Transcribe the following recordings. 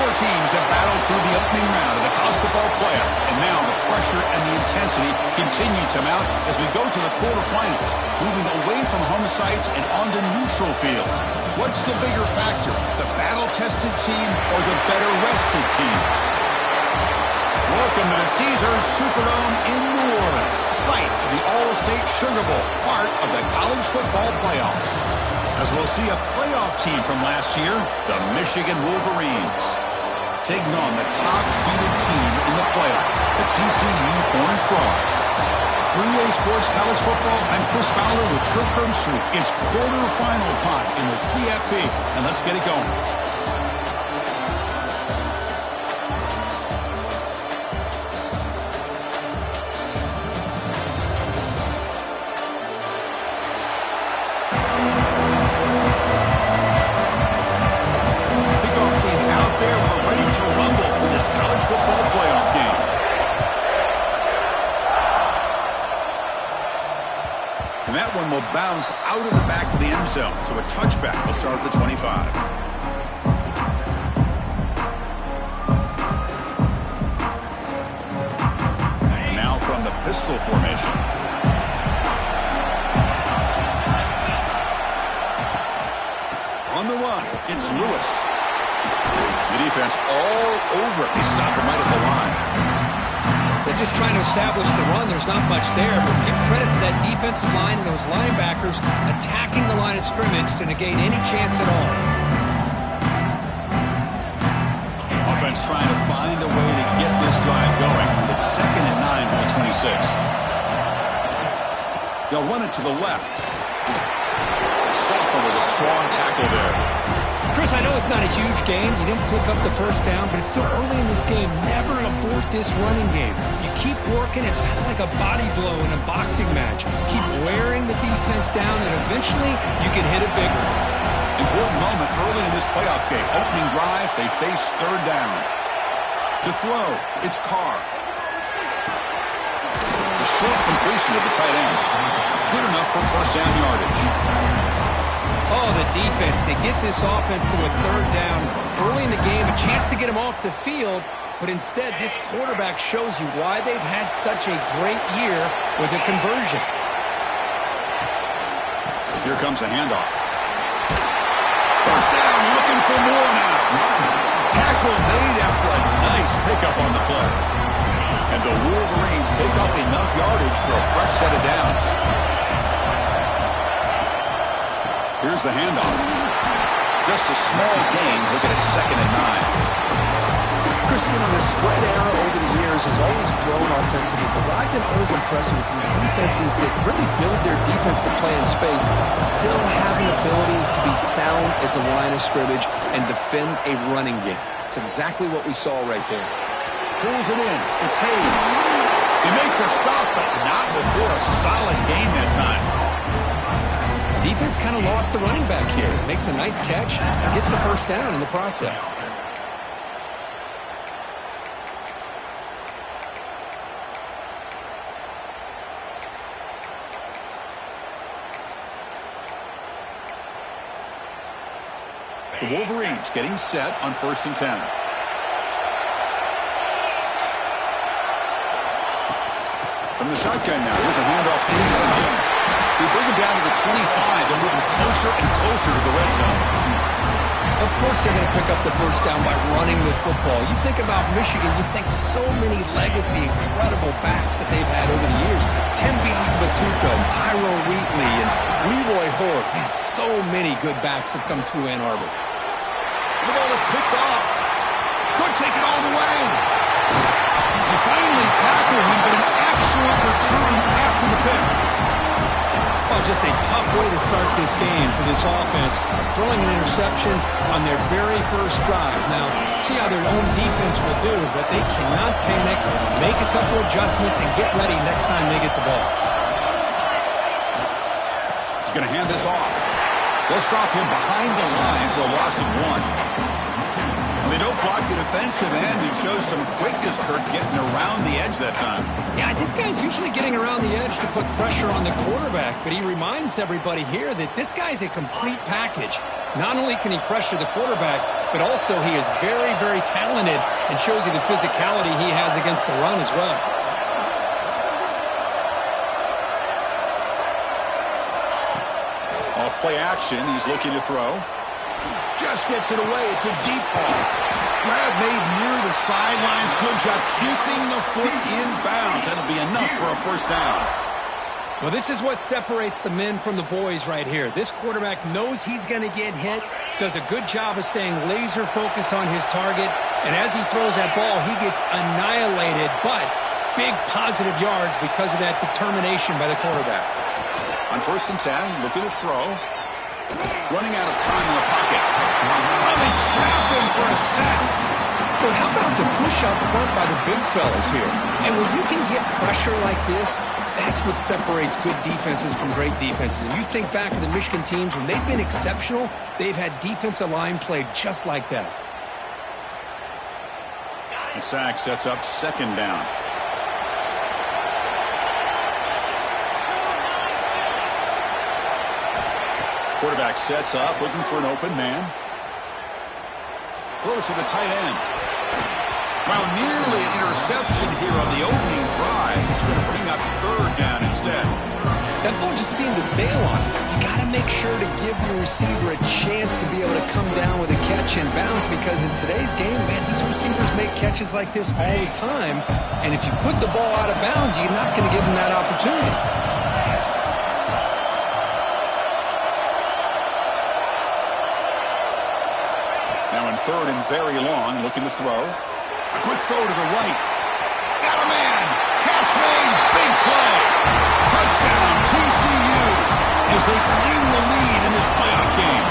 Four teams have battled through the opening round of the college football playoff, and now the pressure and the intensity continue to mount as we go to the quarterfinals, moving away from home sites and onto neutral fields. What's the bigger factor, the battle-tested team or the better-rested team? Welcome to the Caesars Superdome in New Orleans, site of the All-State Sugar Bowl, part of the college football playoff. As we'll see a playoff team from last year, the Michigan Wolverines, taking on the top-seeded team in the playoff, the TCU Horned Frogs. 3A Sports College Football, I'm Chris Fowler with Kirk Herbstreit. It's quarterfinal time in the CFB, and let's get it going. And that one will bounce out of the back of the end zone, so a touchback will start at the 25. And now from the pistol formation. On the run, it's Lewis. The defense all over it. They stop him right at the line. They're just trying to establish the run. There's not much there, but give credit to that defensive line and those linebackers attacking the line of scrimmage to negate any chance at all. Offense trying to find a way to get this drive going. It's 2nd and 9 on the 26. They'll run it to the left. Sophomore with a strong tackle there. Chris, I know it's not a huge game. You didn't pick up the first down, but it's still early in this game. Never abort this running game. You keep working. It's kind of like a body blow in a boxing match. Keep wearing the defense down, and eventually you can hit it bigger. Important moment early in this playoff game. Opening drive, they face 3rd down. To throw, it's Carr. The short completion of the tight end. Good enough for 1st down yardage. Oh, the defense. They get this offense to a 3rd down early in the game, a chance to get him off the field, but instead this quarterback shows you why they've had such a great year with a conversion. Here comes a handoff. 1st down, looking for more now. Tackle made after a nice pickup on the play. And the Wolverines pick up enough yardage for a fresh set of downs. Here's the handoff. Just a small gain. Look at it, 2nd and 9. Christian, the spread era over the years has always grown offensively, but what I've been always impressed with defenses that really build their defense to play in space still have an ability to be sound at the line of scrimmage and defend a running game. It's exactly what we saw right there. Pulls it in. It's Hayes. They make the stop, but not before a solid gain that time. Defense kind of lost the running back here. Makes a nice catch. Gets the 1st down in the process. The Wolverines getting set on 1st and 10. From the shotgun now, here's a handoff inside. They bring him down to the 25. They're moving closer and closer to the red zone. Of course they're going to pick up the 1st down by running the football. You think about Michigan, you think so many legacy, incredible backs that they've had over the years. Tim Biakabatuka and Tyrone Wheatley and Leroy Horde. Man, so many good backs have come through Ann Arbor. The ball is picked off. Could take it all the way. They finally tackle him, but an excellent return after the pick. Oh, just a tough way to start this game for this offense, throwing an interception on their very first drive. Now, see how their own defense will do, but they cannot panic, make a couple adjustments, and get ready next time they get the ball. He's going to hand this off. They'll stop him behind the line for a loss of 1. They don't block the defensive end and show some quickness, Kirk, getting around the edge that time. Yeah, this guy's usually getting around the edge to put pressure on the quarterback, but he reminds everybody here that this guy's a complete package. Not only can he pressure the quarterback, but also he is very, very talented and shows you the physicality he has against the run as well. Off play action, he's looking to throw. Just gets it away. It's a deep ball. Grab made near the sidelines. Good job keeping the foot in bounds. That'll be enough for a first down. Well, this is what separates the men from the boys right here. This quarterback knows he's going to get hit, does a good job of staying laser focused on his target, and as he throws that ball, he gets annihilated, but big positive yards because of that determination by the quarterback. On 1st and 10, looking to throw. Running out of time in the pocket. Oh, they trap him for a sack. But how about the push up front by the big fellas here? And when you can get pressure like this, that's what separates good defenses from great defenses. And you think back to the Michigan teams, when they've been exceptional, they've had defensive line played just like that. The sack sets up 2nd down. Quarterback sets up, looking for an open man. Throws to the tight end. Well, nearly an interception here on the opening drive. It's going to bring up 3rd down instead. That ball just seemed to sail on it. You got to make sure to give your receiver a chance to be able to come down with a catch and bounce, because in today's game, man, these receivers make catches like this all the time. And if you put the ball out of bounds, you're not going to give them that opportunity. Now in 3rd and very long, looking to throw. A quick throw to the right. Got a man. Catch made. Big play. Touchdown, TCU, as they claim the lead in this playoff game.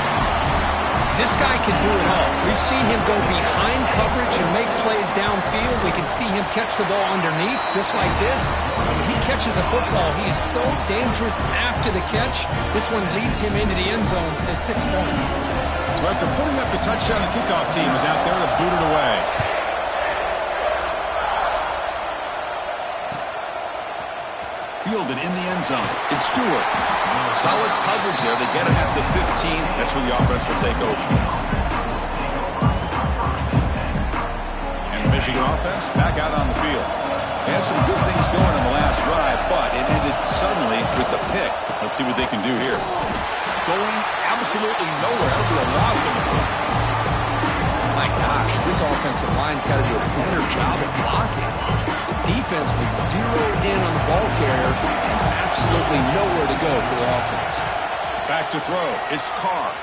This guy can do it all. We've seen him go behind coverage and make plays downfield. We can see him catch the ball underneath, just like this. And when he catches a football, he is so dangerous after the catch. This one leads him into the end zone for the 6 points. So after putting up the touchdown, the kickoff team is out there to boot it away. Fielded in the end zone. It's Stewart. Solid coverage there. They get him at the 15. That's where the offense will take over. And the Michigan offense back out on the field. They had some good things going in the last drive, but it ended suddenly with the pick. Let's see what they can do here. Going absolutely nowhere. That would be a loss of the ball. My gosh, this offensive line's got to do a better job of blocking. The defense was zeroed in on the ball carrier and absolutely nowhere to go for the offense. Back to throw. It's Carr.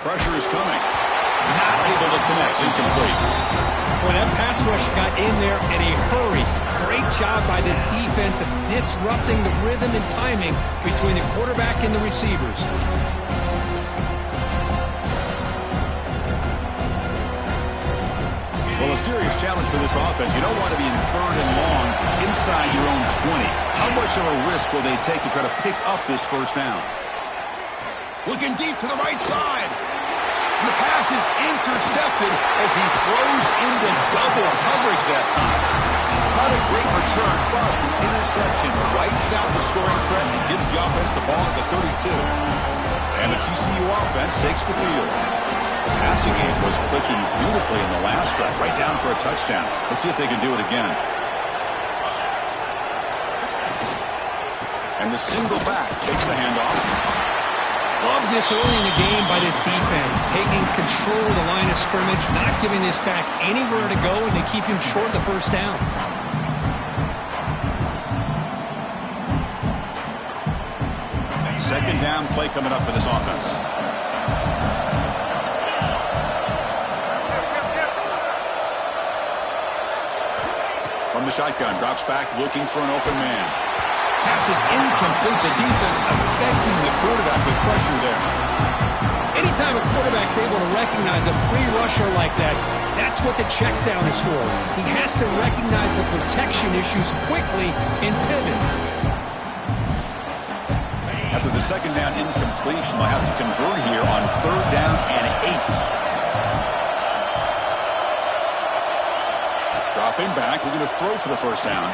Pressure is coming. Not able to connect. Incomplete. Well, that pass rush got in there in a hurry. Great job by this defense of disrupting the rhythm and timing between the quarterback and the receivers. Well, a serious challenge for this offense. You don't want to be in 3rd and long inside your own 20. How much of a risk will they take to try to pick up this first down? Looking deep to the right side. And the pass is intercepted as he throws into double coverage that time. Not a great return, but the interception wipes out the scoring threat and gives the offense the ball at the 32. And the TCU offense takes the field. The passing game was clicking beautifully in the last drive, right down for a touchdown. Let's see if they can do it again. And the single back takes the handoff. Love this early in the game by this defense, taking control of the line of scrimmage, not giving this back anywhere to go, and to keep him short of the first down. Second down play coming up for this offense. From the shotgun, drops back, looking for an open man. Pass is incomplete. The defense affecting the quarterback with pressure there. Anytime a quarterback's able to recognize a free rusher like that, that's what the check down is for. He has to recognize the protection issues quickly and pivot. After the second down incompletion, they'll have to convert here on 3rd down and 8. Dropping back, looking to throw for the first down.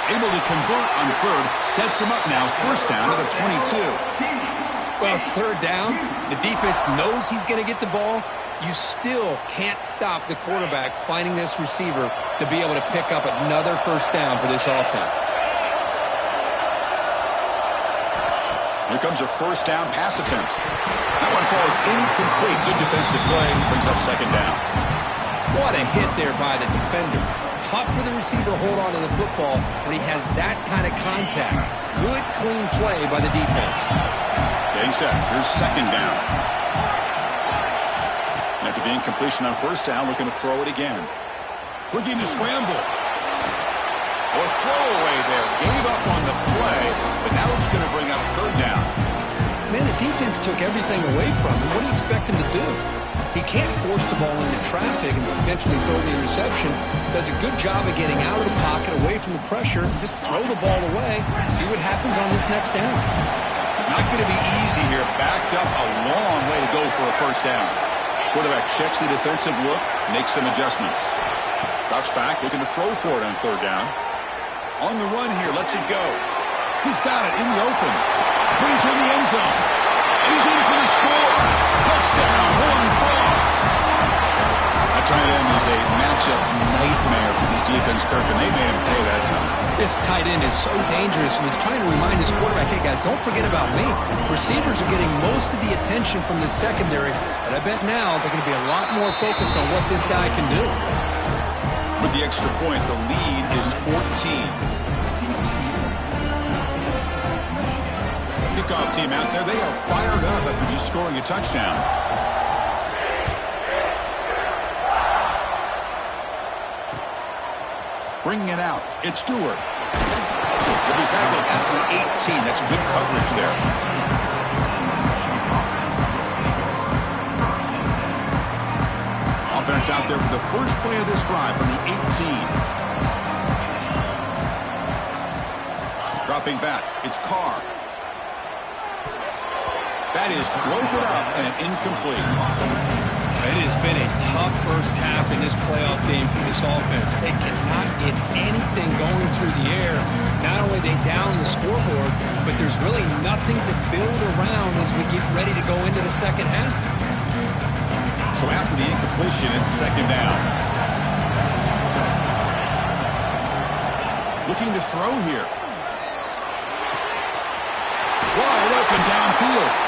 Able to convert on 3rd, sets him up now, first down to the 22. Well, it's third down. The defense knows he's going to get the ball. You still can't stop the quarterback finding this receiver to be able to pick up another first down for this offense. Here comes a first down pass attempt. That one falls incomplete. Good defensive play. Brings up second down. What a hit there by the defender. Tough for the receiver to hold on to the football when he has that kind of contact. Good, clean play by the defense. Getting set. Here's second down. After the incompletion on first down, looking to throw it again. Looking to scramble. A throwaway there. Gave up on the play, but now it's going to bring up third down. Man, the defense took everything away from him. What do you expect him to do? He can't force the ball into traffic and potentially throw the interception. Does a good job of getting out of the pocket, away from the pressure. Just throw the ball away. See what happens on this next down. Not going to be easy here. Backed up a long way to go for a first down. Quarterback checks the defensive look, makes some adjustments. Drops back, looking to throw for it on third down. On the run here, lets it go. He's got it in the open. Brings her in the end zone. He's in for the score. Touchdown, Horned Frogs. That tight end is a matchup nightmare for this defense, Kirk, and they made him pay that time. This tight end is so dangerous, and he's trying to remind his quarterback, hey, guys, don't forget about me. Receivers are getting most of the attention from the secondary, but I bet now they're going to be a lot more focused on what this guy can do. With the extra point, the lead is 14. Kickoff team out there, they are fired up after just scoring a touchdown. Bringing it out, it's Stewart. Will be tackled at the 18. That's good coverage there. Offense out there for the first play of this drive from the 18. Dropping back, it's Carr. That is broken up and incomplete. It has been a tough first half in this playoff game for this offense. They cannot get anything going through the air. Not only are they down the scoreboard, but there's really nothing to build around as we get ready to go into the second half. So after the incompletion, it's second down. Looking to throw here. Wide open downfield.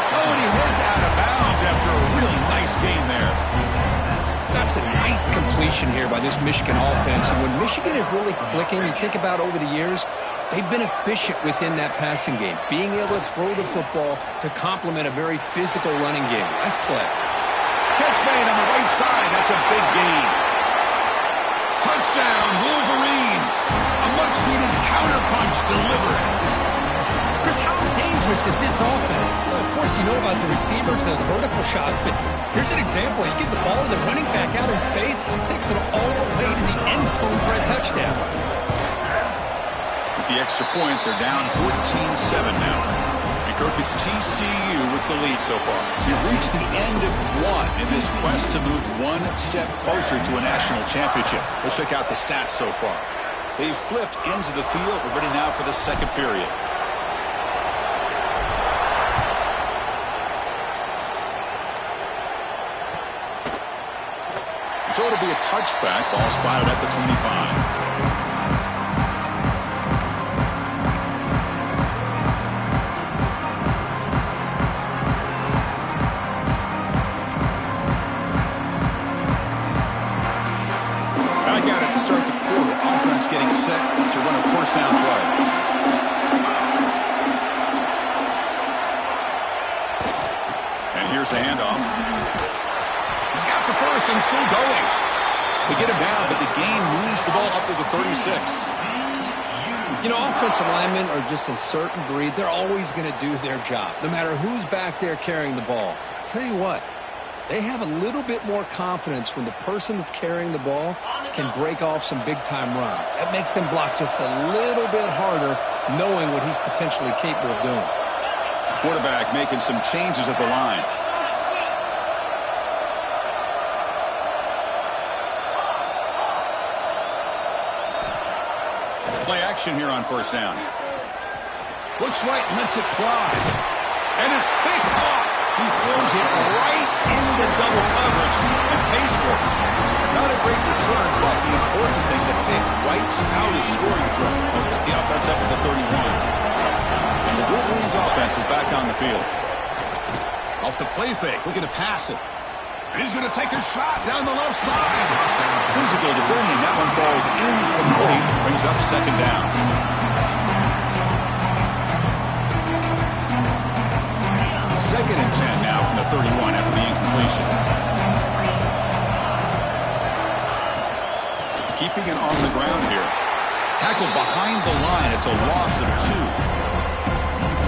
Oh, and he heads out of bounds after a really nice gain there. That's a nice completion here by this Michigan offense. And when Michigan is really clicking, you think about over the years, they've been efficient within that passing game, being able to throw the football to complement a very physical running game. Nice play. Catch made on the right side. That's a big gain. Touchdown, Wolverines. A much-needed counterpunch delivered. Chris, how dangerous is this offense? Well, of course, you know about the receivers, those vertical shots, but here's an example. You get the ball to the running back out in space, takes it all the way to the end zone for a touchdown. With the extra point, they're down 14-7 now. And Kirk, it's TCU with the lead so far. You've reached the end of one in this quest to move one step closer to a national championship. Let's check out the stats so far. They've flipped into the field. We're ready now for the second period. So it'll be a touchback. Ball spotted at the 25. Back at it to start the quarter. Offense getting set to run a first down play. And here's the handoff. He's got the first and still going. They get him down, but the gain moves the ball up to the 36. You know, offensive linemen are just a certain breed. They're always going to do their job, no matter who's back there carrying the ball. I'll tell you what, they have a little bit more confidence when the person that's carrying the ball can break off some big-time runs. That makes them block just a little bit harder, knowing what he's potentially capable of doing. Quarterback making some changes at the line. Play action here on first down. Looks right and lets it fly. And it's picked off. He throws it right into double coverage and pays for it. Not a great return, but the important thing, the pick wipes out his scoring threat. He'll set the offense up at the 31. And the Wolverines offense is back on the field. Off the play fake, looking to pass it. And he's going to take a shot down the left side. Physical defending, that one falls incomplete. Brings up second down. Second and 10 now from the 31 after the incompletion. Keeping it on the ground here. Tackled behind the line. It's a loss of 2.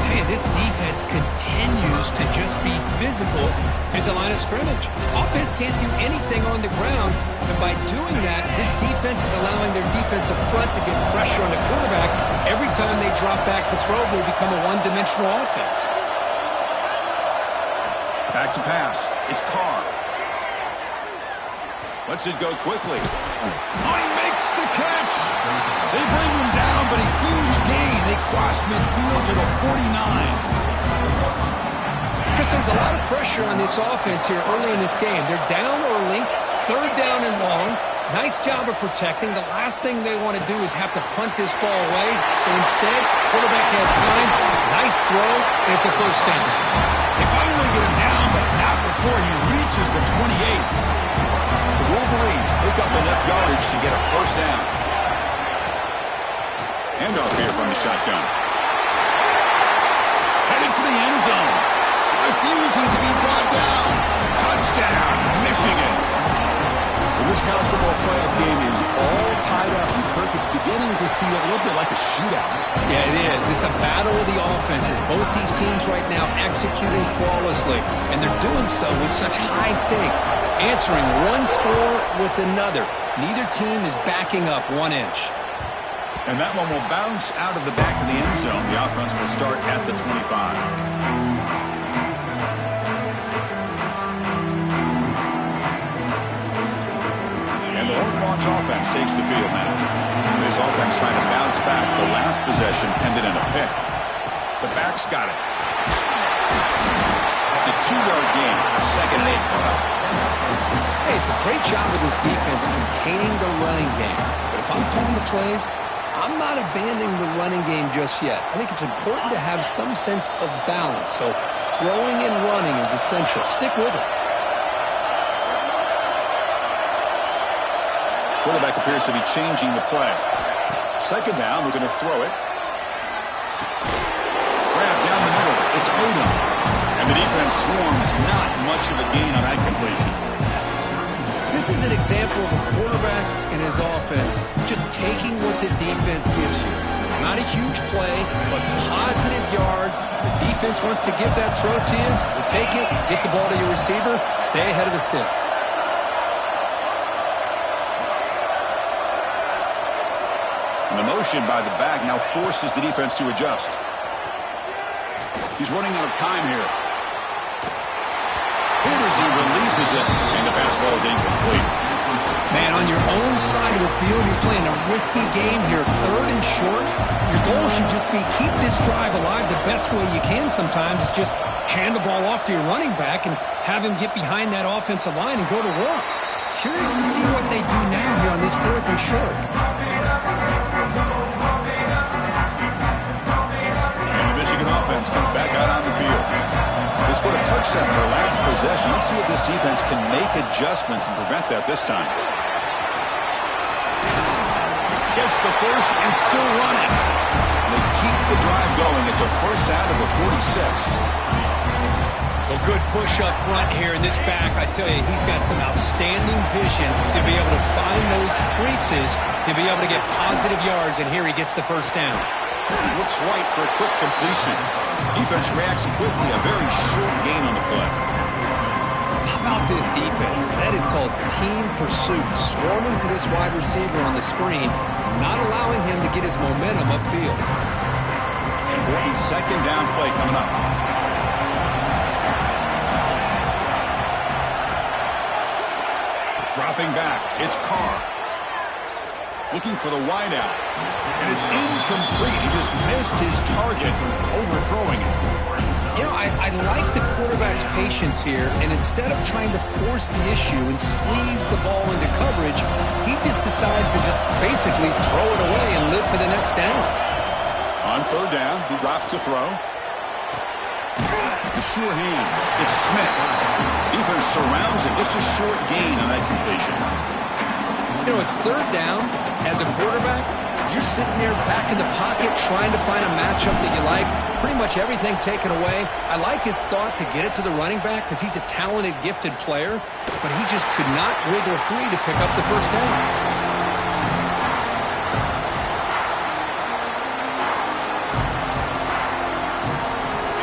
Hey, this defense continues to just be physical at the line of scrimmage. Offense can't do anything on the ground, and by doing that, this defense is allowing their defensive front to get pressure on the quarterback. Every time they drop back to throw, they become a one-dimensional offense. Back to pass. It's Carr. Lets it go quickly. Oh, he makes the catch. They bring him down, but a huge gain. They cross midfield to the 49. Chris, there's a lot of pressure on this offense here early in this game. They're down early, third down and long. Nice job of protecting. The last thing they want to do is have to punt this ball away. So instead, quarterback has time. Nice throw, and it's a first down. They finally get him down, but not before he reaches the 28. The Wolverines pick up enough yardage to get a first down. Handoff here from the shotgun. Headed for the end zone. Refusing to be brought down. Touchdown, Michigan. Well, this college football playoff game is all tied up. And Kirk, it's beginning to feel a little bit like a shootout. Yeah, it is. It's a battle of the offenses. Both these teams right now executing flawlessly, and they're doing so with such high stakes, answering one score with another. Neither team is backing up 1 inch. And that one will bounce out of the back of the end zone. The offense will start at the 25. The Hornets offense takes the field now. This offense trying to bounce back. The last possession ended in a pick. The back's got it. It's a 2-yard gain. Second and 8 coming up. Hey, it's a great job of this defense containing the running game. But if I'm calling the plays, I'm not abandoning the running game just yet. I think it's important to have some sense of balance. So throwing and running is essential. Stick with it. Quarterback appears to be changing the play. Second down, we're going to throw it. Grab down the middle. It's Odom. And the defense swarms. Not much of a gain on that completion. This is an example of a quarterback and his offense just taking what the defense gives you. Not a huge play, but positive yards. The defense wants to give that throw to you. You take it, get the ball to your receiver, stay ahead of the sticks. The motion by the back now forces the defense to adjust. He's running out of time here. Hit as he releases it, and the pass ball is incomplete. Man, on your own side of the field, you're playing a risky game here. Third and short. Your goal should just be keep this drive alive the best way you can sometimes. Is just hand the ball off to your running back and have him get behind that offensive line and go to work. Curious to see what they do now here on this fourth and short. And the Michigan offense comes back out on the field. They scored a touchdown in their last possession. Let's see if this defense can make adjustments and prevent that this time. Gets the first and still running. They keep the drive going. It's a first down to the 46. Well, good push up front here in this back. I tell you, he's got some outstanding vision to be able to find those creases, to be able to get positive yards, and here he gets the first down. He looks right for a quick completion. Defense reacts quickly, a very short gain on the play. How about this defense? That is called team pursuit. Swarming to this wide receiver on the screen, not allowing him to get his momentum upfield. Important second down play coming up. Dropping back, it's Carr. Looking for the wideout. And it's incomplete. He just missed his target, overthrowing it. You know, I like the quarterback's patience here, and instead of trying to force the issue and squeeze the ball into coverage, he just decides to just basically throw it away and live for the next down. On third down, he drops to throw. The sure hands. It's Smith. Defense surrounds him. Just a short gain on that completion. You know, it's third down. As a quarterback, you're sitting there back in the pocket trying to find a matchup that you like. Pretty much everything taken away. I like his thought to get it to the running back because he's a talented, gifted player, but he just could not wiggle free to pick up the first down.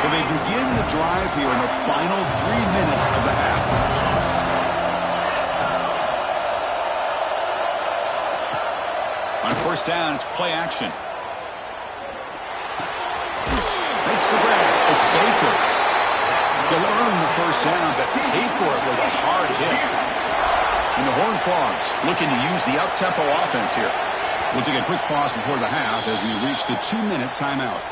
So they begin the drive here in the final 3 minutes of the half. On first down, it's play action. Makes the grab. It's Baker. He'll earn the first down, but paid for it with a hard hit. And the Horned Frogs looking to use the up-tempo offense here. We'll take a quick pause before the half as we reach the 2-minute timeout.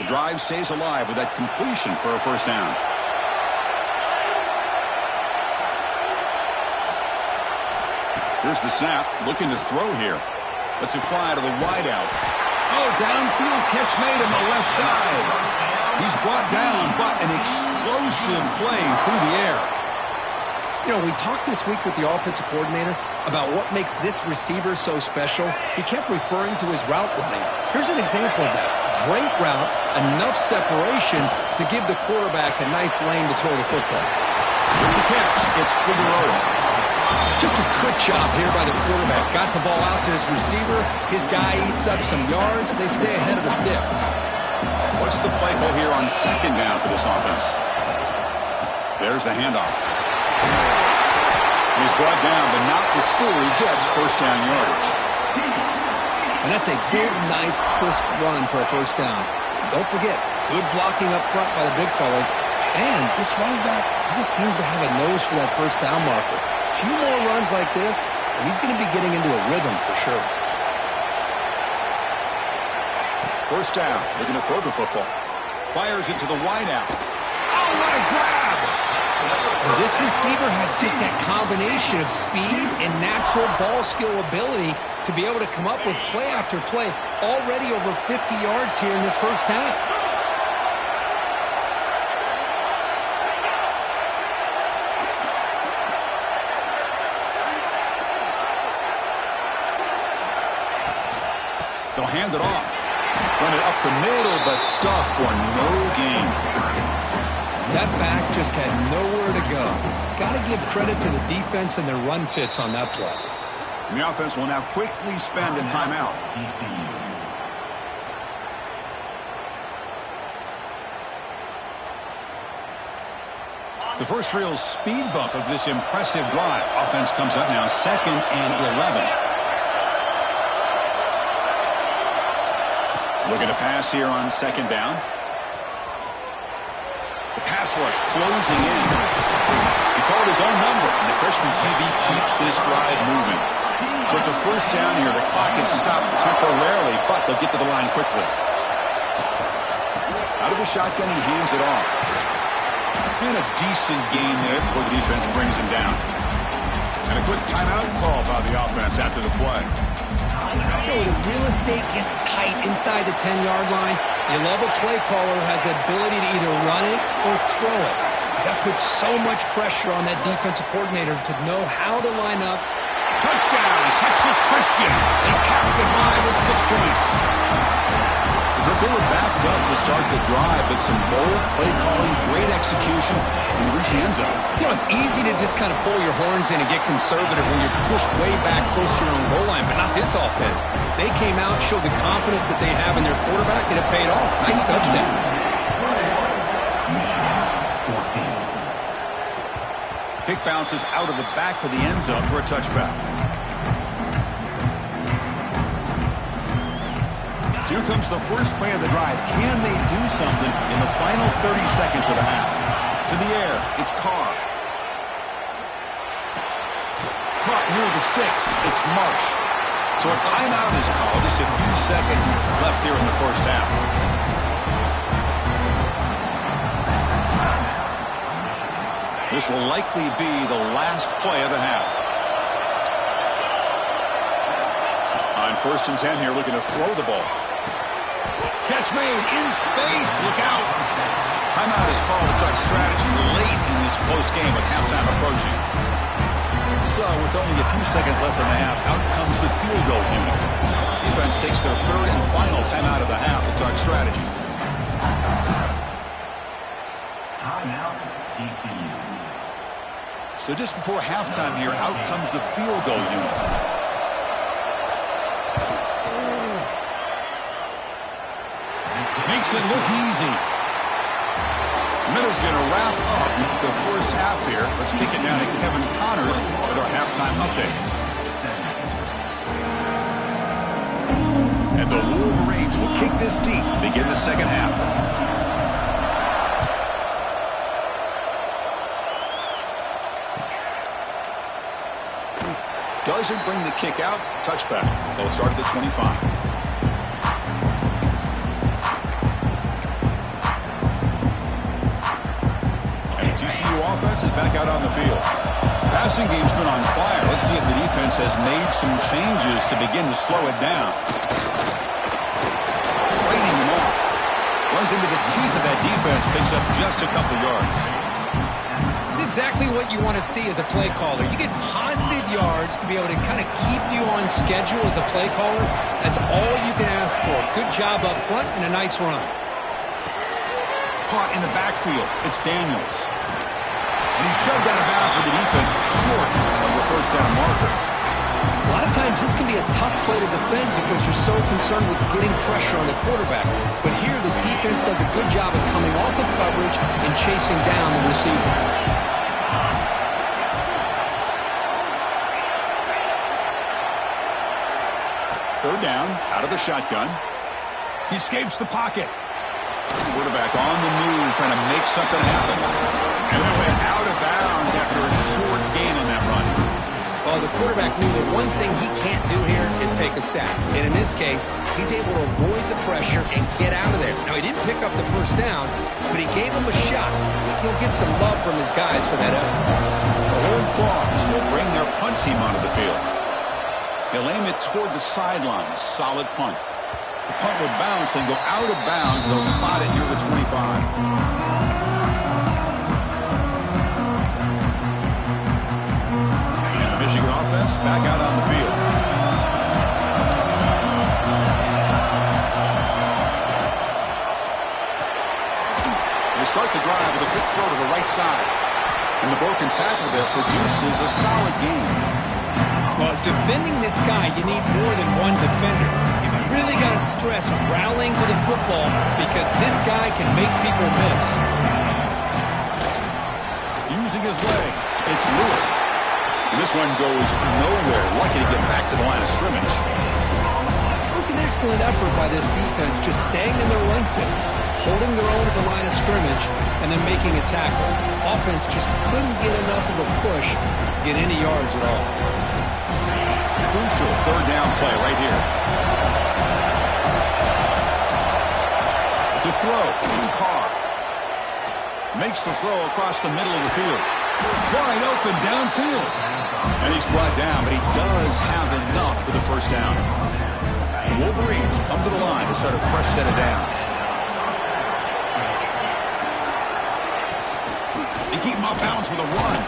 The drive stays alive with that completion for a first down. Here's the snap, looking to throw here. Lets it fly to the wideout. Oh, downfield catch made on the left side. He's brought down, but an explosive play through the air. You know, we talked this week with the offensive coordinator about what makes this receiver so special. He kept referring to his route running. Here's an example of that. Great route, enough separation to give the quarterback a nice lane to throw the football. With the catch, it's Figueroa. Just a good job here by the quarterback. Got the ball out to his receiver. His guy eats up some yards. They stay ahead of the sticks. What's the play call here on second down for this offense? There's the handoff. He's brought down, but not before he gets first down yardage. And that's a good, nice, crisp run for a first down. Don't forget, good blocking up front by the big fellas. And this running back, he just seems to have a nose for that first down marker. A few more runs like this, and he's going to be getting into a rhythm for sure. First down, looking to throw the football. Fires it to the wideout. Oh, what a grab! This receiver has just that combination of speed and natural ball skill ability to be able to come up with play after play. Already over 50 yards here in this first half. They'll hand it off. Run it up the middle, but stuff for no gain. That back just had nowhere to go. Got to give credit to the defense and their run fits on that play. And the offense will now quickly spend a timeout. The first real speed bump of this impressive drive. Offense comes up now 2nd and 11. Looking to pass here on second down. The pass rush closing in. He called his own number, and the freshman QB keeps this drive moving. So it's a first down here. The clock is stopped temporarily, but they'll get to the line quickly. Out of the shotgun, he hands it off. And a decent gain there before the defense brings him down. And a quick timeout call by the offense after the play. You know, the real estate gets tight inside the 10-yard line. You love a play caller who has the ability to either run it or throw it. Because that puts so much pressure on that defensive coordinator to know how to line up. Touchdown, Texas Christian. They capped the drive with 6 points. But they were backed up to start the drive, but some bold play calling, great execution, and reach the end zone. You know, it's easy to just kind of pull your horns in and get conservative when you're pushed way back close to your own goal line, but not this offense. They came out, showed the confidence that they have in their quarterback, and it paid off. Nice touchdown. Kick bounces out of the back of the end zone for a touchback. Here comes the first play of the drive. Can they do something in the final 30 seconds of the half? To the air, it's Carr. Caught near the sticks, it's Marsh. So a timeout is called. Just a few seconds left here in the first half. This will likely be the last play of the half. On 1st and 10 here, looking to throw the ball. Catch made in space. Look out. Timeout is called to talk strategy late in this close game with halftime approaching. So with only a few seconds left in the half, out comes the field goal unit. Defense takes their 3rd and final timeout of the half to talk strategy. Timeout, TCU. So just before halftime here, out comes the field goal unit. Makes it look easy. Middle's going to wrap up the first half here. Let's kick it down to Kevin Connors with our halftime update. And the Wolverines will kick this deep to begin the second half. Doesn't bring the kick out. Touchback. They'll start at the 25. TCU offense is back out on the field. Passing game's been on fire. Let's see if the defense has made some changes to begin to slow it down. Fighting him off. Runs into the teeth of that defense. Picks up just a couple yards. It's exactly what you want to see as a play caller. You get positive yards to be able to kind of keep you on schedule as a play caller. That's all you can ask for. Good job up front and a nice run. Caught in the backfield. It's Daniels. And he's shoved out of bounds with the defense short of the first down marker. A lot of times this can be a tough play to defend because you're so concerned with getting pressure on the quarterback. But here the defense does a good job of coming off of coverage and chasing down the receiver. Third down, out of the shotgun. He escapes the pocket. Quarterback on the move, trying to make something happen. And it went out of bounds after a short gain on that run. Well, the quarterback knew that one thing he can't do here is take a sack. And in this case, he's able to avoid the pressure and get out of there. Now, he didn't pick up the first down, but he gave him a shot. I think he'll get some love from his guys for that effort. The Horned Frogs will bring their punt team onto the field. They'll aim it toward the sideline. Solid punt. The punt will bounce and go out of bounds. They'll spot it near the 25. Michigan offense back out on the field. They start the drive with a quick throw to the right side. And the broken tackle there produces a solid gain. Well, defending this guy, you need more than one defender. You really got to stress rallying to the football because this guy can make people miss. Using his legs, it's Lewis. And this one goes nowhere. Lucky to get back to the line of scrimmage. It was an excellent effort by this defense, just staying in their run fits, holding their own at the line of scrimmage, and then making a tackle. Offense just couldn't get enough of a push to get any yards at all. Crucial third down play right here. To throw, it's Carr. Makes the throw across the middle of the field. Wide open downfield. And he's brought down, but he does have enough for the first down. The Wolverines come to the line to start a fresh set of downs. They keep him off balance with a run.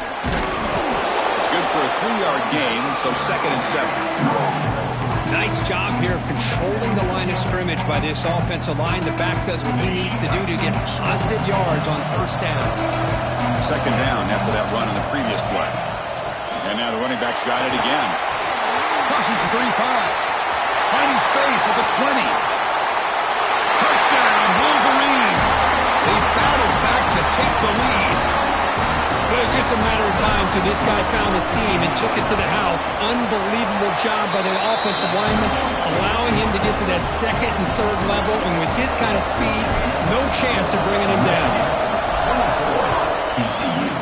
It's good for a 3-yard gain, so 2nd and 7. Nice job here of controlling the line of scrimmage by this offensive line. The back does what he needs to do to get positive yards on first down. 2nd down after that run on the previous play. And now the running back's got it again. Crosses the 35. Finding space at the 20. Touchdown, Wolverines. They battle back to take the lead. But it was just a matter of time till this guy found the seam and took it to the house. Unbelievable job by the offensive lineman, allowing him to get to that 2nd and 3rd level. And with his kind of speed, no chance of bringing him down. TCU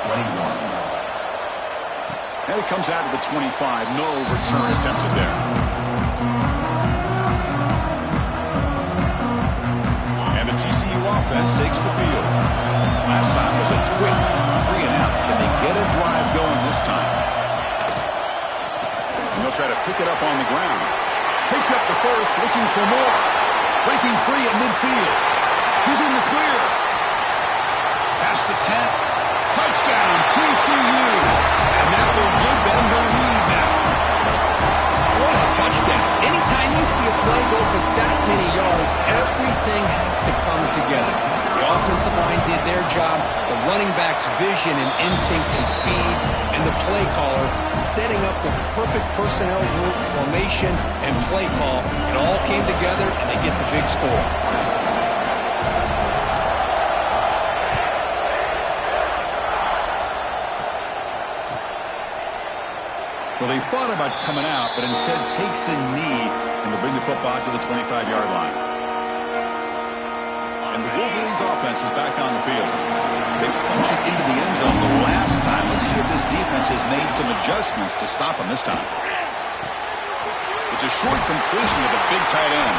21. And a comes out of the 25. No return attempted there. And the TCU offense takes the field. Last time was a quick 3-and-out. Can they get a drive going this time? And they'll try to pick it up on the ground. Picks up the first, looking for more. Breaking free at midfield. He's in the clear. Past the 10. Touchdown, TCU. And that will give them the lead now. What a touchdown. Anytime you see a play go for that many yards, everything has to come together. The offensive line did their job, the running back's vision and instincts and speed, and the play caller setting up the perfect personnel group, formation, and play call. It all came together, and they get the big score. Well, he thought about coming out, but instead takes a knee and will bring the football to the 25-yard line. And the Wolverines offense is back on the field. They punch it into the end zone the last time. Let's see if this defense has made some adjustments to stop him this time. It's a short completion to the big tight end.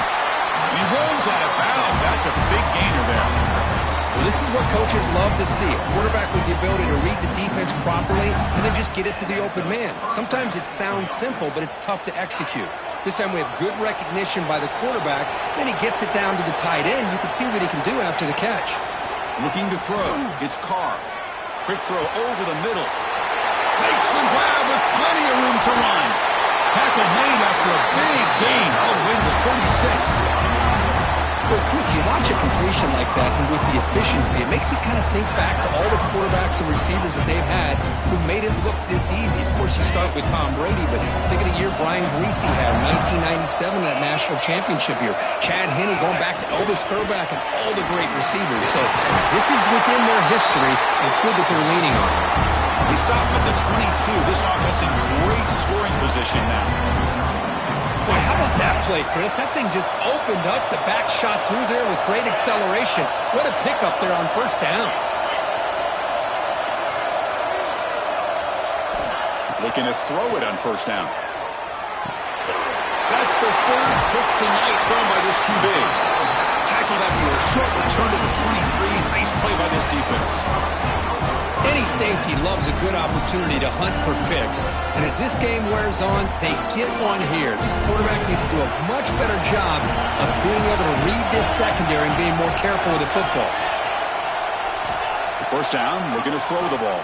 And he rolls out of bounds. That's a big gainer there. Well, this is what coaches love to see. A quarterback with the ability to read the defense properly and then just get it to the open man. Sometimes it sounds simple, but it's tough to execute. This time we have good recognition by the quarterback. Then he gets it down to the tight end. You can see what he can do after the catch. Looking to throw. It's Carr. Quick throw over the middle. Makes the grab with plenty of room to run. Tackle made after a big gain all the way to 36. Well, Chris, you watch a completion like that, and with the efficiency, it makes you kind of think back to all the quarterbacks and receivers that they've had who made it look this easy. Of course, you start with Tom Brady, but think of the year Brian Greasy had, 1997, that national championship year. Chad Henne going back to Elvis Grbac and all the great receivers. So this is within their history, and it's good that they're leaning on it. They stop at the 22. This offense in great scoring position now. Boy, how about that play, Chris? That thing just opened up. The back shot through there with great acceleration. What a pickup there on first down. Looking to throw it on first down. That's the third pick tonight thrown by this QB. Tackled after a short return to the 23. Nice play by this defense. Any safety loves a good opportunity to hunt for picks. And as this game wears on, they get one here. This quarterback needs to do a much better job of being able to read this secondary and being more careful with the football. First down, looking to throw the ball.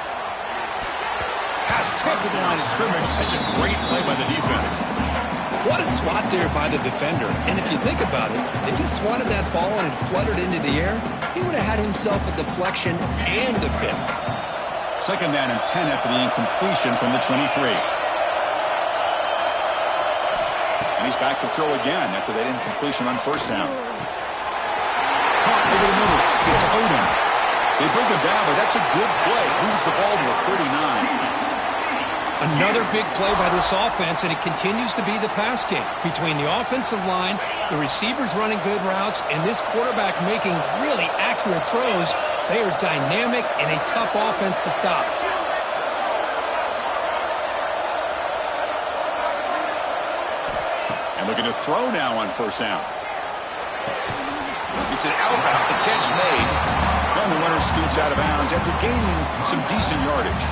Pass tipped to the line of scrimmage. That's a great play by the defense. What a swat there by the defender. And if you think about it, if he swatted that ball and it fluttered into the air, he would have had himself a deflection and a pick. Second down and 10 after the incompletion from the 23. And he's back to throw again after that incompletion on first down. Caught over the middle. It's Odom. They bring him down, but that's a good play. Moves the ball to the 39. Another big play by this offense, and it continues to be the pass game. Between the offensive line, the receivers running good routes, and this quarterback making really accurate throws, they are dynamic and a tough offense to stop. And looking to throw now on first down. It's an out-route, the catch made. And the runner scoots out of bounds after gaining some decent yardage.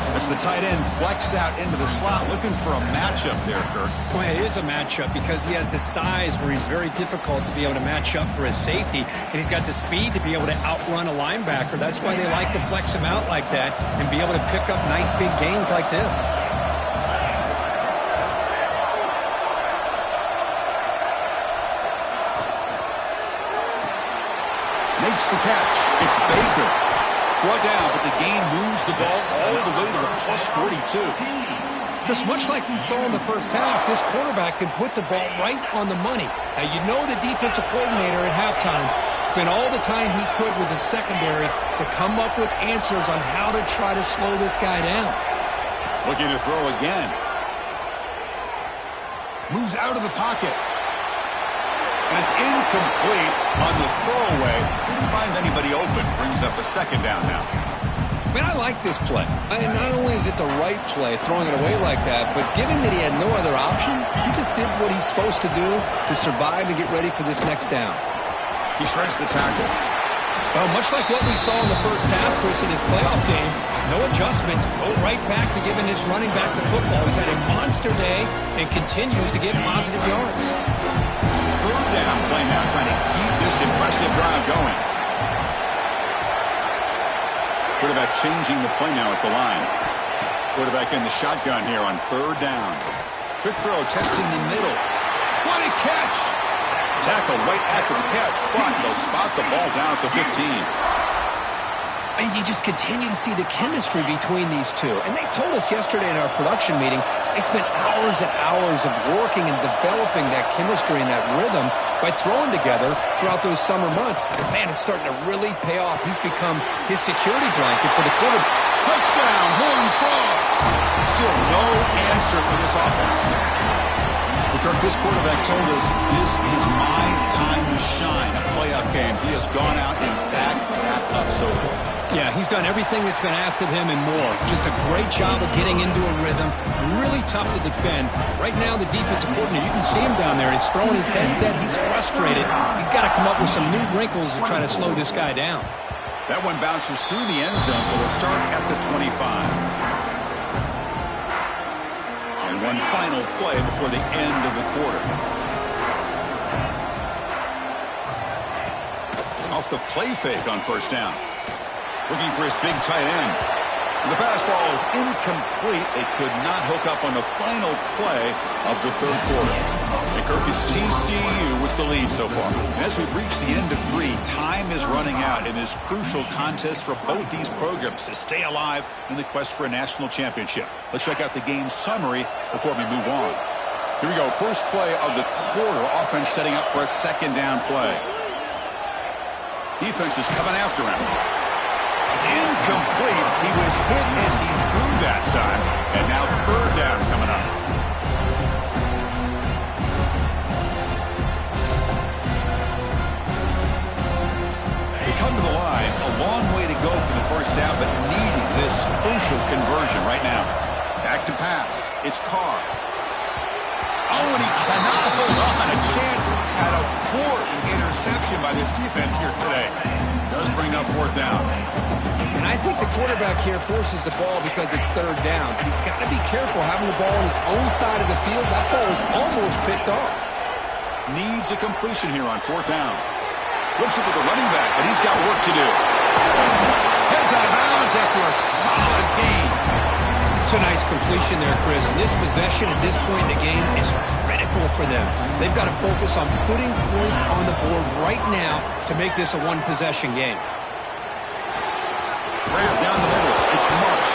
As the tight end flexed out into the slot, looking for a matchup there, Kirk. Well, it is a matchup because he has the size where he's very difficult to be able to match up for his safety, and he's got the speed to be able to outrun a linebacker. That's why they like to flex him out like that and be able to pick up nice big gains like this. Makes the catch. It's Baker. Brought down, but the gain moves the ball all the way to the plus 42. Just much like we saw in the first half, this quarterback can put the ball right on the money. Now, you know the defensive coordinator at halftime spent all the time he could with his secondary to come up with answers on how to try to slow this guy down. Looking to throw again. Moves out of the pocket. And it's incomplete on the throwaway. Didn't find anybody open. Brings up a second down now. Man, I like this play. Not only is it the right play, throwing it away like that, but given that he had no other option, he just did what he's supposed to do to survive and get ready for this next down. He shreds the tackle. Well, much like what we saw in the first half, Chris, in his playoff game, no adjustments, go right back to giving his running back the football. He's had a monster day and continues to get positive yards. Third down play now, trying to keep this impressive drive going. Quarterback changing the play now at the line. Quarterback in the shotgun here on third down. Quick throw, testing the middle. What a catch! Tackle right after the catch, but they'll spot the ball down at the 15. And you just continue to see the chemistry between these two. And they told us yesterday in our production meeting, they spent hours and hours of working and developing that chemistry and that rhythm by throwing together throughout those summer months. And man, it's starting to really pay off. He's become his security blanket for the quarterback. Touchdown, Horn Frogs! Still no answer for this offense. Kirk, this quarterback told us this is my time to shine, a playoff game. He has gone out and backed that up so far. Yeah, he's done everything that's been asked of him and more. Just a great job of getting into a rhythm. Really tough to defend. Right now, the defensive coordinator, you can see him down there. He's throwing his headset. He's frustrated. He's got to come up with some new wrinkles to try to slow this guy down. That one bounces through the end zone, so they'll start at the 25. And one final play before the end of the quarter. Off the play fake on first down. Looking for his big tight end. And the pass ball is incomplete. They could not hook up on the final play of the third quarter. And Kirk, is TCU with the lead so far. And as we've reached the end of 3, time is running out in this crucial contest for both these programs to stay alive in the quest for a national championship. Let's check out the game summary before we move on. Here we go. First play of the quarter. Offense setting up for a second down play. Defense is coming after him. It's incomplete. He was hit as he threw that time. And now third down coming up. They come to the line. A long way to go for the first down, but needing this crucial conversion right now. Back to pass. It's Carr. Oh, and he cannot hold on. A chance at a fourth interception by this defense here today. Does bring up fourth down. And I think the quarterback here forces the ball because it's third down. But he's got to be careful having the ball on his own side of the field. That ball is almost picked off. Needs a completion here on fourth down. Flips it with the running back, but he's got work to do. Heads out of bounds after a solid gain. It's a nice completion there, Chris. And this possession at this point in the game is critical for them. They've got to focus on putting points on the board right now to make this a one-possession game. Grab down the middle. It's Marsh.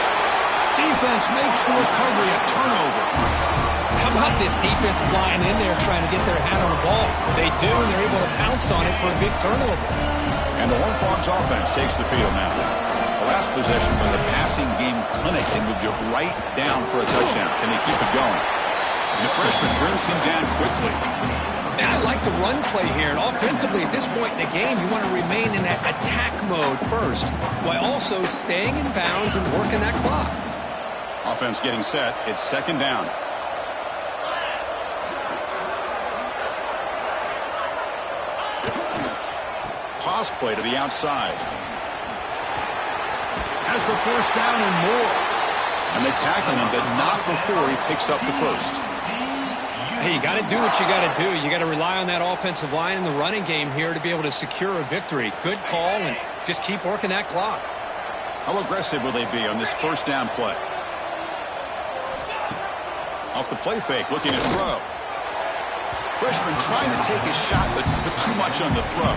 Defense makes the recovery, a turnover. How about this defense flying in there trying to get their hand on the ball? They do, and they're able to pounce on it for a big turnover. And the Horned Frogs offense takes the field now. The last possession was a passing game clinic. They moved it right down for a touchdown. Can they keep it going? And the freshman brings him down quickly. Man, I like the run play here. And offensively, at this point in the game, you want to remain in that attack mode first, while also staying in bounds and working that clock. Offense getting set. It's second down. Toss play to the outside. Has the first down and more. And they tackle him, but not before he picks up the first. Hey, you got to do what you got to do. You got to rely on that offensive line and the running game here to be able to secure a victory. Good call, and just keep working that clock. How aggressive will they be on this first down play? Off the play fake, looking to throw. Freshman trying to take his shot, but put too much on the throw.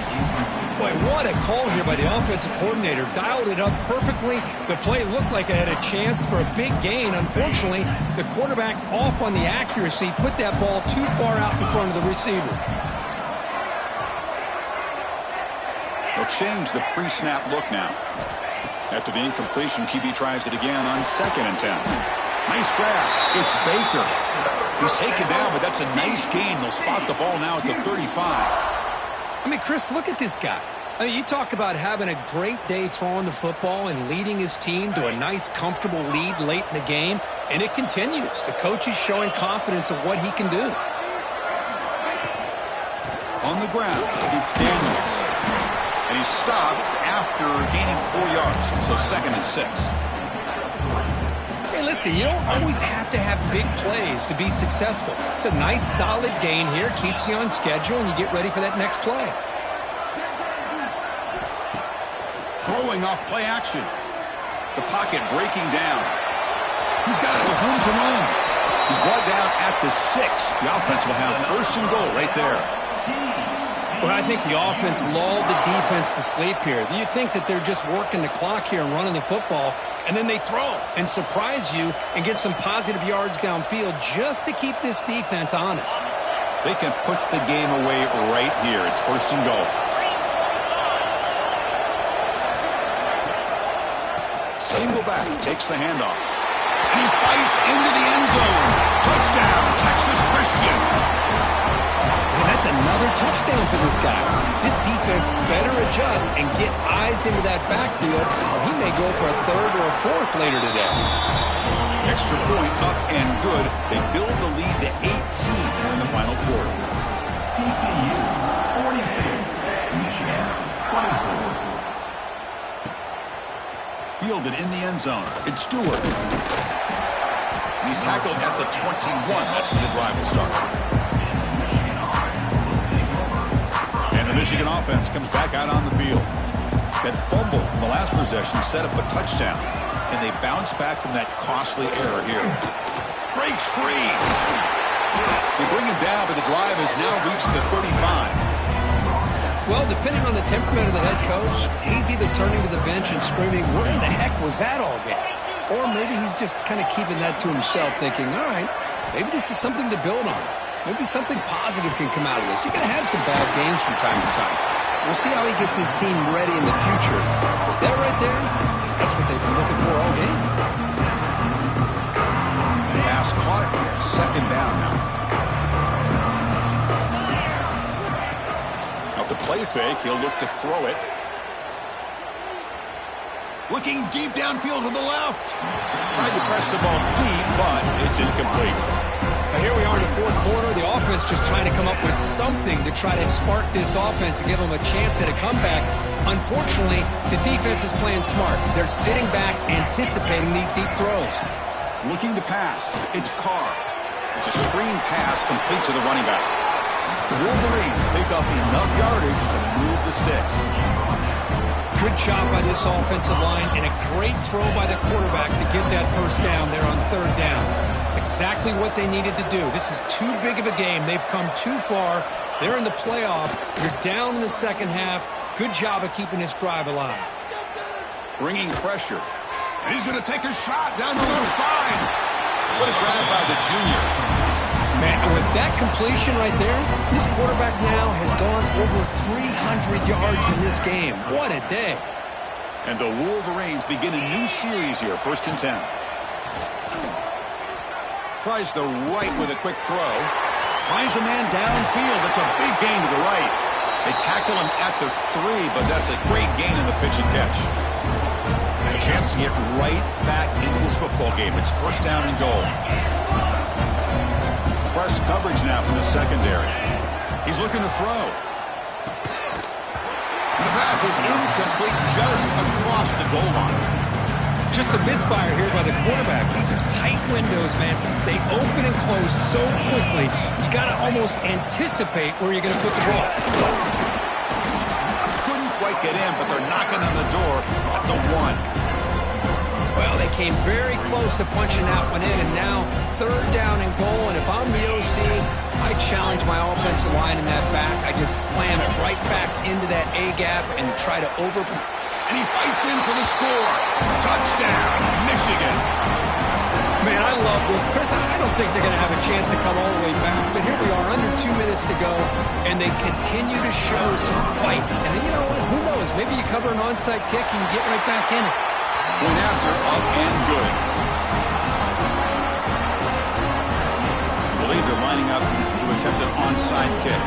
Boy, what a call here by the offensive coordinator. Dialed it up perfectly. The play looked like it had a chance for a big gain. Unfortunately, the quarterback off on the accuracy, put that ball too far out in front of the receiver. They'll change the pre-snap look now. After the incompletion, QB tries it again on 2nd and 10. Nice grab. It's Baker. He's taken down, but that's a nice gain. They'll spot the ball now at the 35. I mean, Chris, look at this guy. I mean, you talk about having a great day throwing the football and leading his team to a nice, comfortable lead late in the game, and it continues. The coach is showing confidence of what he can do. On the ground, it's Daniels. And he's stopped after gaining 4 yards, so 2nd and 6. Hey, listen, you don't always have to have big plays to be successful. It's a nice, solid gain here, keeps you on schedule, and you get ready for that next play. Throwing off play action. The pocket breaking down. He's got it with room to run. He's brought down at the 6. The offense will have 1st and goal right there. Well, I think the offense lulled the defense to sleep here. You think that they're just working the clock here and running the football, and then they throw and surprise you and get some positive yards downfield just to keep this defense honest. They can put the game away right here. It's 1st and goal. Single back, takes the handoff. And he fights into the end zone. Touchdown, Texas Christian. And that's another touchdown for this guy. This defense better adjust and get eyes into that backfield, or he may go for a 3rd or a 4th later today. Extra point up and good. They build the lead to 18 here in the final quarter. TCU 42, Michigan 24. Fielded in the end zone. It's Stewart. And he's tackled at the 21. That's where the drive will start. And the Michigan offense comes back out on the field. That fumble in the last possession set up a touchdown. And they bounce back from that costly error here. Breaks free. They bring him down, but the drive has now reached the 35. Well, depending on the temperament of the head coach, he's either turning to the bench and screaming, where the heck was that all game? Or maybe he's just kind of keeping that to himself, thinking, all right, maybe this is something to build on. Maybe something positive can come out of this. You're going to have some bad games from time to time. We'll see how he gets his team ready in the future. But that right there, that's what they've been looking for all game. Pass caught. 2nd down now. Off the play fake, he'll look to throw it. Looking deep downfield to the left. Tried to press the ball deep, but it's incomplete. Now here we are in the 4th quarter. The offense just trying to come up with something to try to spark this offense and give them a chance at a comeback. Unfortunately, the defense is playing smart. They're sitting back, anticipating these deep throws. Looking to pass. It's Carr. It's a screen pass complete to the running back. The Wolverines pick up enough yardage to move the sticks. Good job by this offensive line and a great throw by the quarterback to get that 1st down there on 3rd down. It's exactly what they needed to do. This is too big of a game. They've come too far. They're in the playoff. You're down in the 2nd half. Good job of keeping this drive alive. Bringing pressure. And he's going to take a shot down the left side. What a grab by the junior. Man, with that completion right there, this quarterback now has gone over 300 yards in this game. What a day. And the Wolverines begin a new series here, 1st and 10. Tries the right with a quick throw. Finds a man downfield. That's a big gain to the right. They tackle him at the 3, but that's a great gain in the pitch and catch. And a chance to get right back into this football game. It's 1st down and goal. Press coverage now from the secondary. He's looking to throw. And the pass is incomplete just across the goal line. Just a misfire here by the quarterback. These are tight windows, man. They open and close so quickly. You got to almost anticipate where you're going to put the ball. Couldn't quite get in, but they're knocking on the door at the 1. Well, they came very close to punching that one in, and now 3rd down and goal. And if I'm the OC, I challenge my offensive line in that back. I just slam it right back into that A-gap and try to And he fights in for the score. Touchdown, Michigan. Man, I love this. Chris, I don't think they're going to have a chance to come all the way back, but here we are, under 2 minutes to go, and they continue to show some fight. And you know what? Who knows? Maybe you cover an onside kick and you get right back in it. Point after, up and good. I believe they're lining up to attempt an onside kick.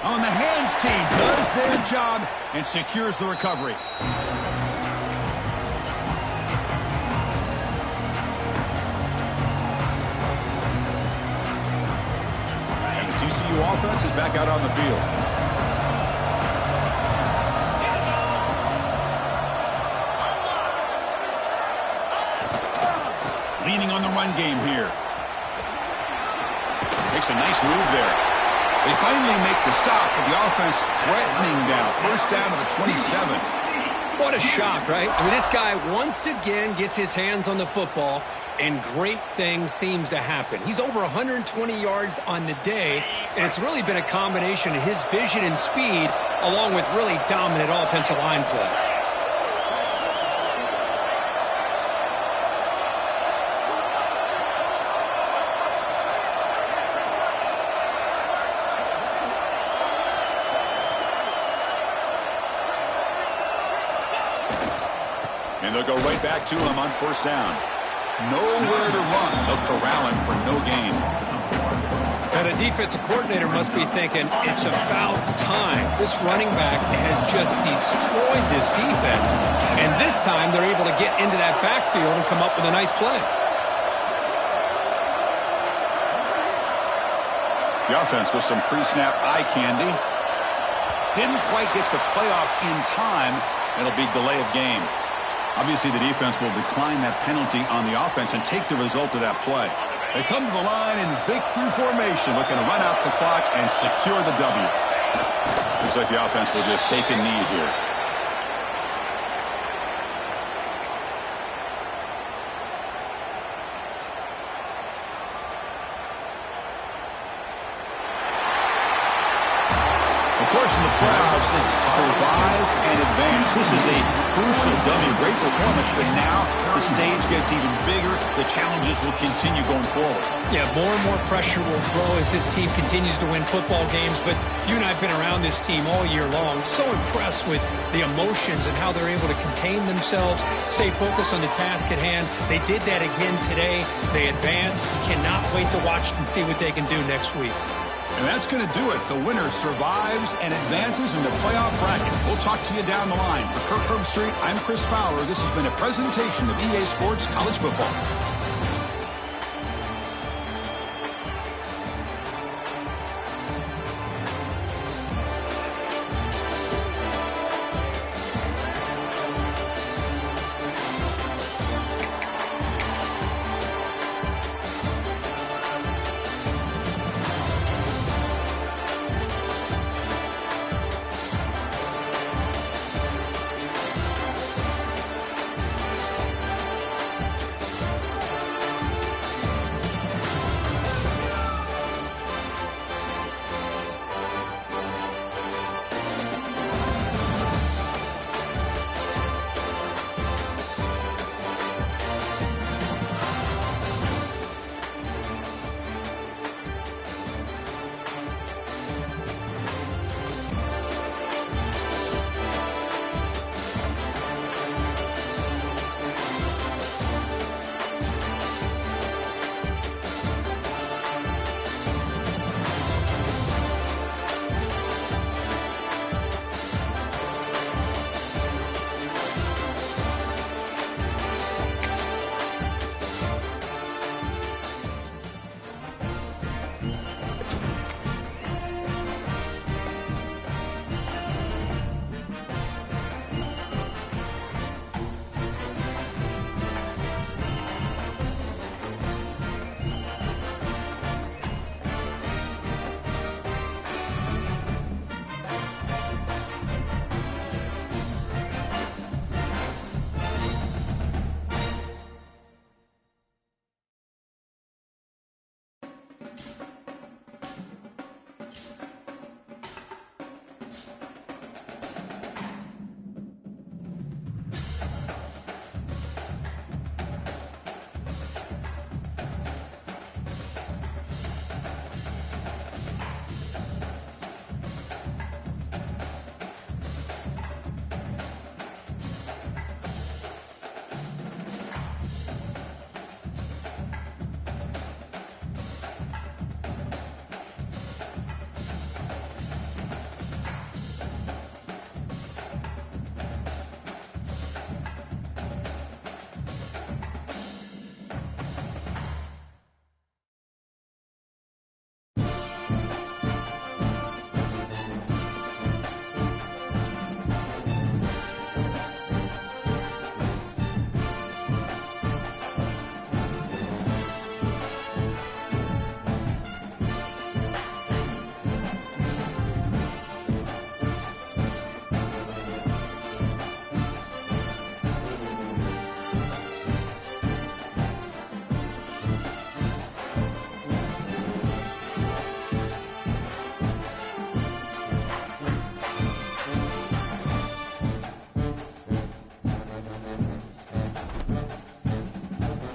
On the hands team does their job and secures the recovery. And the TCU offense is back out on the field. Leaning on the run game here. Makes a nice move there. They finally make the stop, but the offense threatening now. First down to the 27. What a shock, right? I mean, this guy once again gets his hands on the football, and great things seems to happen. He's over 120 yards on the day, and it's really been a combination of his vision and speed along with really dominant offensive line play. And they'll go right back to him on first down. Nowhere to run. They'll corral him for no gain. And a defensive coordinator must be thinking, it's about time. This running back has just destroyed this defense. And this time they're able to get into that backfield and come up with a nice play. The offense with some pre-snap eye candy. Didn't quite get the playoff in time. It'll be delay of game. Obviously, the defense will decline that penalty on the offense and take the result of that play. They come to the line in victory formation, looking to run out the clock and secure the W. Looks like the offense will just take a knee here. Of course, in the playoffs, it's survive and advance. This is a crucial W. Great performance, but now the stage gets even bigger. The challenges will continue going forward. Yeah, more and more pressure will grow as this team continues to win football games. But you and I have been around this team all year long. So impressed with the emotions and how they're able to contain themselves, stay focused on the task at hand. They did that again today. They advance. Cannot wait to watch and see what they can do next week. And that's going to do it. The winner survives and advances in the playoff bracket. We'll talk to you down the line. For Kirk Herbstreit, I'm Chris Fowler. This has been a presentation of EA Sports College Football.